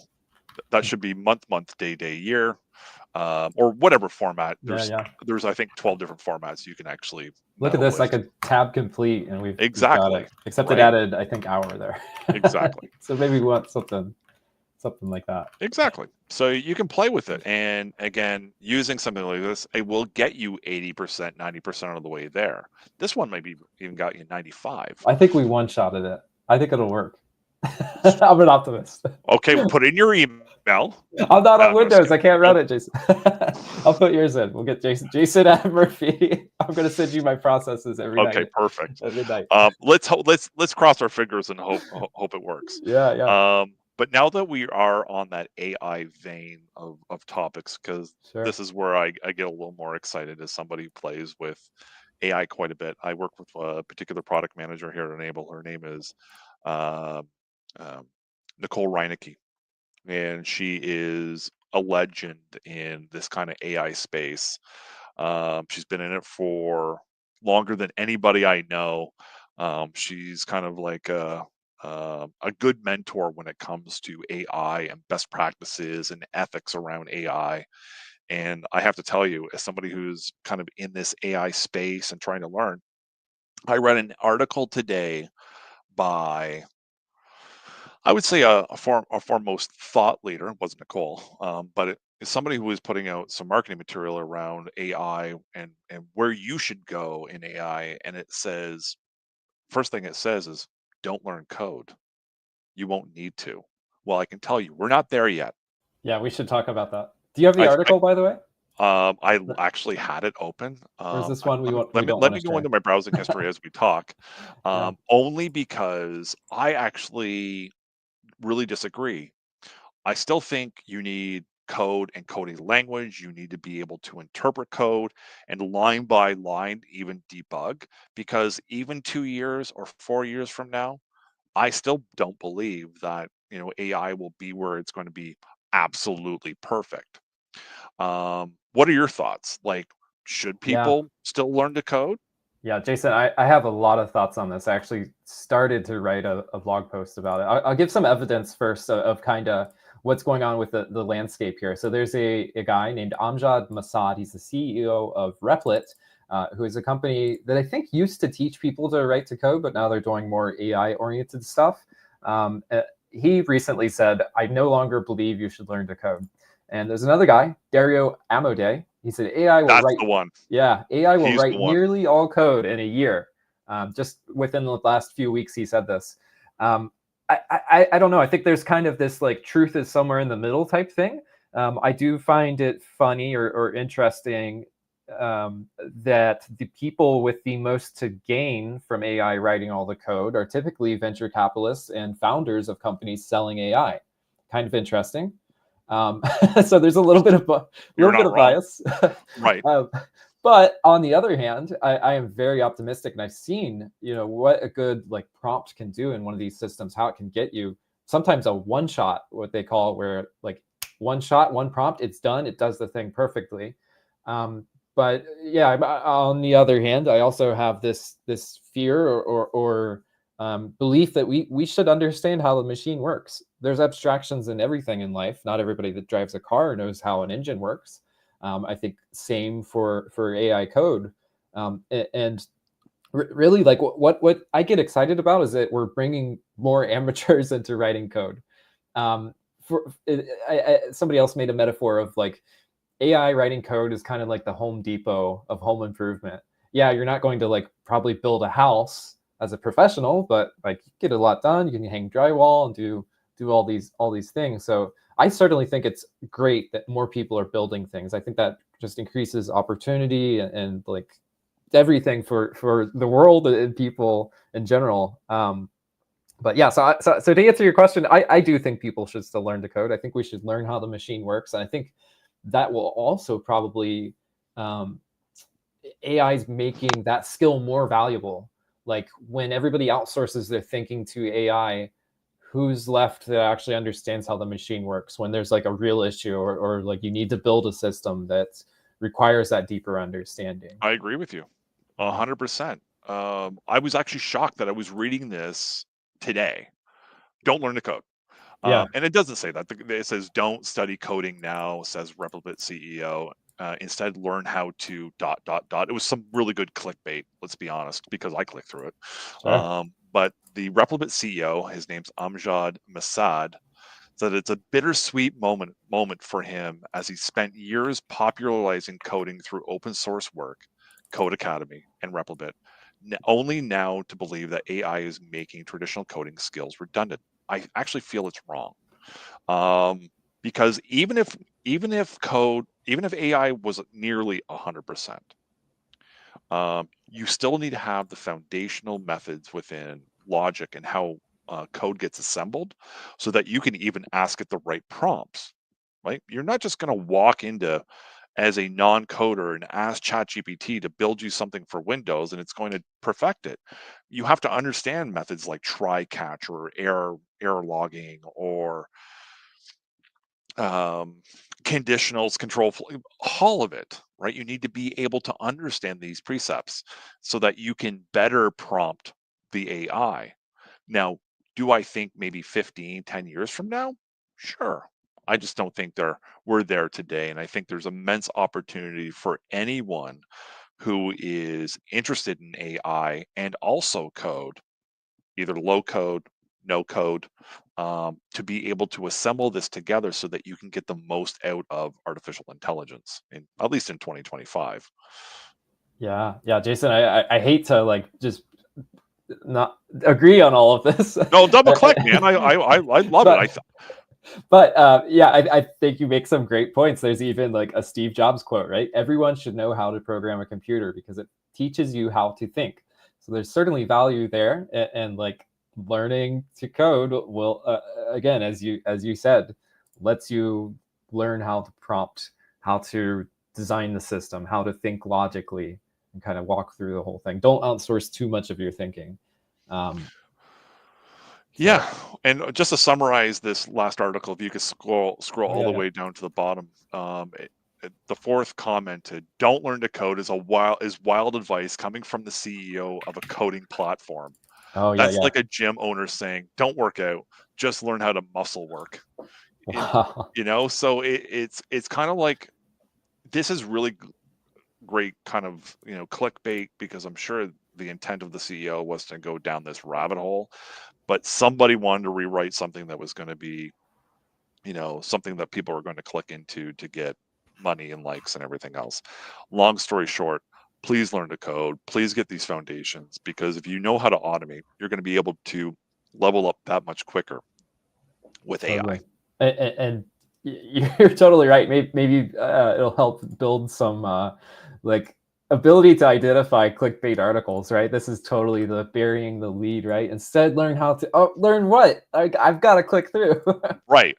that should be month, day, year, or whatever format. There's I think 12 different formats you can actually look at this. I could tab complete, and we've exactly got it. Except it added, I think, hour there. Exactly. So maybe we want something like that. Exactly. So you can play with it, and again, using something like this, it will get you 80%, 90% of the way there. This one maybe even got you 95. I think we one-shotted it. I think it'll work. I'm an optimist. Okay, put in your email. I'm not on Windows. I can't run it, Jason. I'll put yours in. We'll get Jason at Murphy. I'm going to send you my processes every night. Okay, perfect. Every night. Let's cross our fingers and hope it works. Yeah. But now that we are on that AI vein of topics, because this is where I get a little more excited as somebody who plays with AI quite a bit. I work with a particular product manager here at Enable. Her name is Nicole Reinecke, and she is a legend in this kind of AI space. She's been in it for longer than anybody I know. She's kind of like a good mentor when it comes to AI and best practices and ethics around AI. And I have to tell you, as somebody who's kind of in this AI space and trying to learn, I read an article today by, I would say, a foremost thought leader. It wasn't Nicole, but it is somebody who was putting out some marketing material around AI and where you should go in AI. And it says, first thing it says is, don't learn code. You won't need to. Well, I can tell you, we're not there yet. Yeah, we should talk about that. Do you have the I, article, by the way? I actually had it open. Or is this one we Let me don't let want to me go share? into my browsing history as we talk. Yeah. Only because I actually really disagree. I still think you need code and coding language. You need to be able to interpret code and line by line even debug, because even 2 years or 4 years from now, I still don't believe that, AI will be where it's going to be absolutely perfect. What are your thoughts? Like, should Yeah. people still learn to code? Yeah, Jason, I have a lot of thoughts on this. I actually started to write a blog post about it. I'll give some evidence first of kind of what's going on with the landscape here. So there's a guy named Amjad Masad. He's the CEO of Replit, who is a company that I think used to teach people to write to code, but now they're doing more AI-oriented stuff. He recently said, I no longer believe you should learn to code. And there's another guy, Dario Amodei. He said, AI will That's write the one. yeah, AI will He's the write one. nearly all code in a year. Just within the last few weeks, he said this. Um, I don't know. I think there's kind of this like truth is somewhere in the middle type thing. I do find it funny or interesting that the people with the most to gain from AI writing all the code are typically venture capitalists and founders of companies selling AI. Kind of interesting. Um, so there's a little bit of You're not wrong. bias. Right. um, but on the other hand, I am very optimistic, and I've seen, what a good like prompt can do in one of these systems, how it can get you sometimes a one shot, what they call, where like one shot, one prompt, it's done, it does the thing perfectly. But yeah, on the other hand, I also have this fear or belief that we should understand how the machine works. There's abstractions in everything in life. Not everybody that drives a car knows how an engine works. I think same for AI code, and really like what I get excited about is that we're bringing more amateurs into writing code. Somebody else made a metaphor of like AI writing code is kind of like the Home Depot of home improvement. Yeah, you're not going to like probably build a house as a professional, but like get a lot done. You can hang drywall and do all these things. So I certainly think it's great that more people are building things. I think that just increases opportunity and like everything for the world and people in general. But yeah, so to answer your question, I do think people should still learn to code. I think we should learn how the machine works, and I think that will also probably um, AI's making that skill more valuable. Like when everybody outsources their thinking to AI, who's left that actually understands how the machine works when there's like a real issue or like you need to build a system that requires that deeper understanding. I agree with you, Yeah. 100%. I was actually shocked that I was reading this today. Don't learn to code. Yeah. And it doesn't say that. It says, "Don't study coding now," says Replit CEO. Instead, learn how to ... It was some really good clickbait, let's be honest, because I clicked through it. Sure. But the Replit CEO, his name's Amjad Masad, said it's a bittersweet moment for him as he spent years popularizing coding through open source work, Code Academy, and Replit, only now to believe that AI is making traditional coding skills redundant. I actually feel it's wrong, because even if AI was nearly 100%, you still need to have the foundational methods within logic and how code gets assembled, so that you can even ask it the right prompts. Right? You're not just going to walk into, as a non-coder, and ask ChatGPT to build you something for Windows and it's going to perfect it. You have to understand methods like try catch or error logging or conditionals, control flow, all of it, right? You need to be able to understand these precepts so that you can better prompt the AI. Now, Do I think maybe 15, 10 years from now? Sure. I just don't think we're there today. And I think there's immense opportunity for anyone who is interested in AI and also code, either low code, no code, to be able to assemble this together so that you can get the most out of artificial intelligence, at least in 2025. Yeah, Jason, I hate to like just not agree on all of this. No, double click, man. I love it. But yeah, I think you make some great points. There's even like a Steve Jobs quote, right? Everyone should know how to program a computer because it teaches you how to think. So there's certainly value there, and like learning to code will, again, as you said, lets you learn how to prompt, how to design the system, how to think logically, and kind of walk through the whole thing. Don't outsource too much of your thinking. Um, so Yeah, and just to summarize this last article, if you could scroll all yeah, the yeah. way down to the bottom, the fourth commented, "Don't learn to code is wild advice coming from the CEO of a coding platform." Oh yeah, That's yeah. like a gym owner saying, "Don't work out, just learn how to muscle work." In Wow. so it's kind of like this is really great kind of clickbait, because I'm sure the intent of the CEO was to go down this rabbit hole, but somebody wanted to rewrite something that was going to be, something that people are going to click into to get money and likes and everything else. Long story short, please learn to code. Please get these foundations, because if you know how to automate, you're going to be able to level up that much quicker with AI. Totally. And you're totally right. Maybe it'll help build some like ability to identify clickbait articles, right? This is totally the burying the lead, right? Instead, learn how to learn what I've got to click through. Right.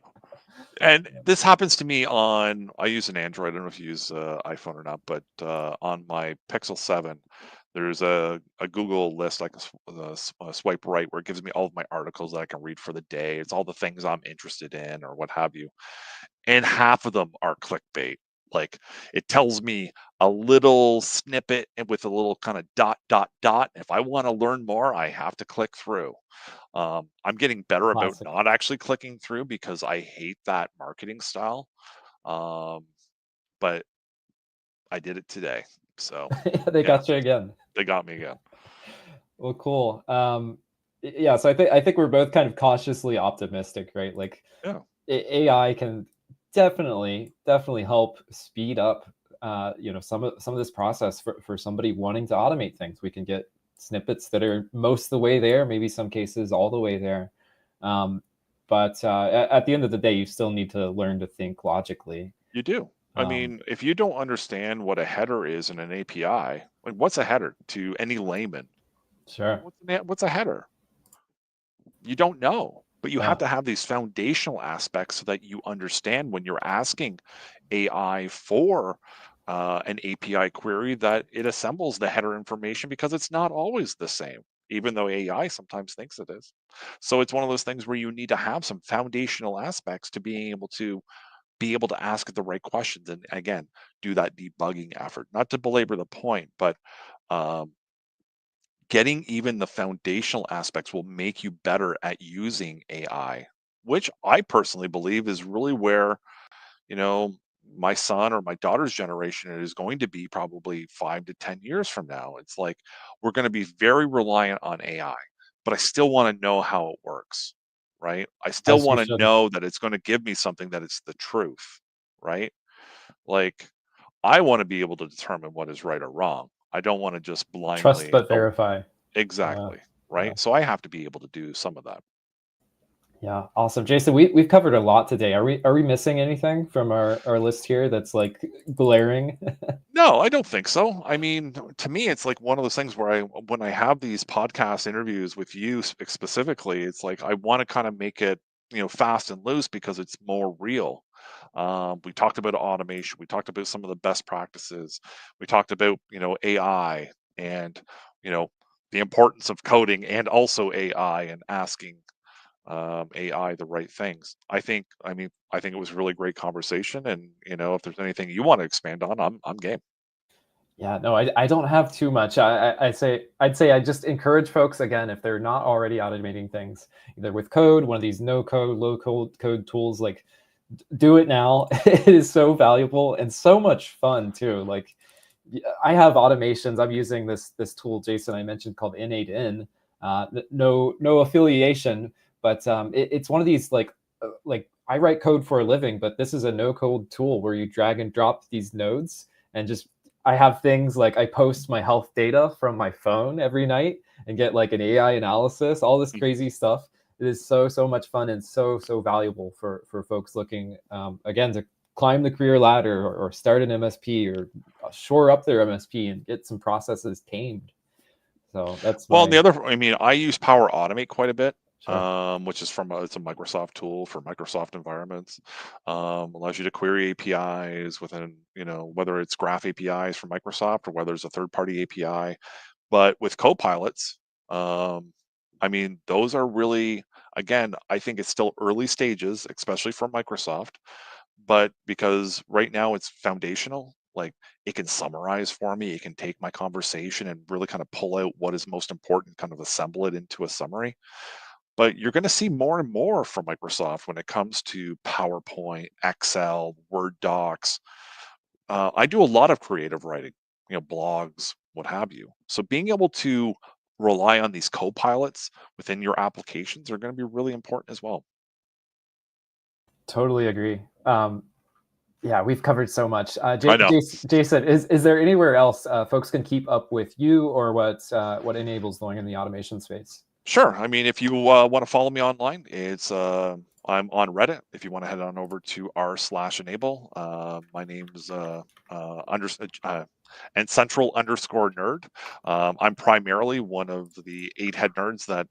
And this happens to me I use an Android. I don't know if you use iPhone or not, but on my Pixel 7, there's a Google list, like a swipe right, where it gives me all of my articles that I can read for the day. It's all the things I'm interested in or what have you. And half of them are clickbait. Like, it tells me a little snippet and with a little kind of dot, dot, dot. If I want to learn more, I have to click through. I'm getting better about Classic. not actually clicking through because I hate that marketing style. Um, but I did it today. So They yeah, got you again. they got me again. Well, cool. Yeah, so I think we're both kind of cautiously optimistic, right? Like Yeah. AI can definitely help speed up some of this process for somebody wanting to automate things. We can get snippets that are most of the way there, maybe some cases all the way there. Um, but at the end of the day, you still need to learn to think logically. You do. I Um, mean, if you don't understand what a header is in an API, like, what's a header to any layman? sure. What's a header? You don't know, but you have Yeah. to have these foundational aspects so that you understand when you're asking AI for an API query, that it assembles the header information, because it's not always the same, even though AI sometimes thinks it is. So it's one of those things where you need to have some foundational aspects to be able to ask the right questions, and again, do that debugging effort. Not to belabor the point, but um, getting even the foundational aspects will make you better at using AI, which I personally believe is really where, you know, my son or my daughter's generation is going to be probably 5 to 10 years from now. It's like we're going to be very reliant on AI, but I still want to know how it works, right? I still As you want to should. know that it's going to give me something that is the truth, right? Like, I want to be able to determine what is right or wrong. I don't want to just Trust blindly. but Oh, verify. Yeah. exactly. Yeah. Right. So I have to be able to do some of that. Yeah, awesome. Jason, we've covered a lot today. Are we missing anything from our list here that's like glaring? No, I don't think so. I mean, to me, it's like one of those things where when I have these podcast interviews with you specifically, it's like I want to kind of make it, fast and loose, because it's more real. We talked about automation. We talked about some of the best practices. We talked about, AI, and, you know, the importance of coding and also AI, and asking AI the right things. I think it was a really great conversation, and if there's anything you want to expand on, I'm game. Yeah, no, I don't have too much. I'd say I just encourage folks again, if they're not already automating things, either with code, one of these no code, low code tools, like do it now. It is so valuable and so much fun too. Like I have automations. I'm using this tool, Jason, I mentioned, called N8N. No affiliation, but it's one of these like I write code for a living, but this is a no code tool where you drag and drop these nodes and just I have things like I post my health data from my phone every night and get like an AI analysis, all this Mm. crazy stuff. It is so much fun and so valuable for folks looking again to climb the career ladder or start an MSP or shore up their MSP and get some processes tamed. So that's Well, and my the other, I mean, I use Power Automate quite a bit, sure. which is from it's a Microsoft tool for Microsoft environments. Allows you to query APIs within, whether it's Graph APIs from Microsoft or whether it's a third-party API. But with copilots, um, I mean, those are really, again, I think it's still early stages, especially for Microsoft. But because right now it's foundational, like it can summarize for me, it can take my conversation and really kind of pull out what is most important, kind of assemble it into a summary. But you're going to see more and more from Microsoft when it comes to PowerPoint, Excel, Word docs. I do a lot of creative writing, blogs, what have you. So being able to rely on these co-pilots within your applications are going to be really important as well. Totally agree. Yeah, we've covered so much. I know. Jason, is there anywhere else folks can keep up with you or what Enable's doing in the automation space? Sure. I mean, if you want to follow me online, it's I'm on Reddit. If you want to head on over to r/enable, my name's and central underscore nerd. I'm primarily one of the 8 head nerds that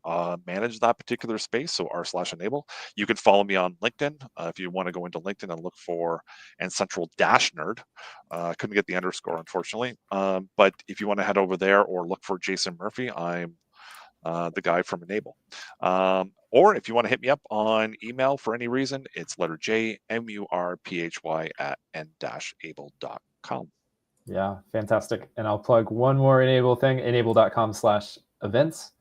manage that particular space. So r/enable. You can follow me on LinkedIn if you want to go into LinkedIn and look for and central dash nerd. Couldn't get the underscore unfortunately. But if you want to head over there or look for Jason Murphy, I'm the guy from Enable. Or if you want to hit me up on email for any reason, it's letter J MURPHY at n-able.com. Yeah, fantastic. And I'll plug one more Enable thing, enable.com/events.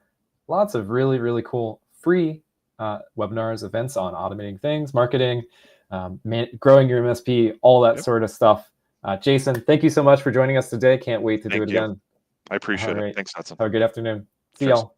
Lots of really cool free webinars, events on automating things, marketing, growing your MSP, all that Yep. sort of stuff. Jason, thank you so much for joining us today. Can't wait to do Thank it you. again. I All appreciate it. right. Thanks, Hudson. Have a good afternoon. See Cheers. y'all.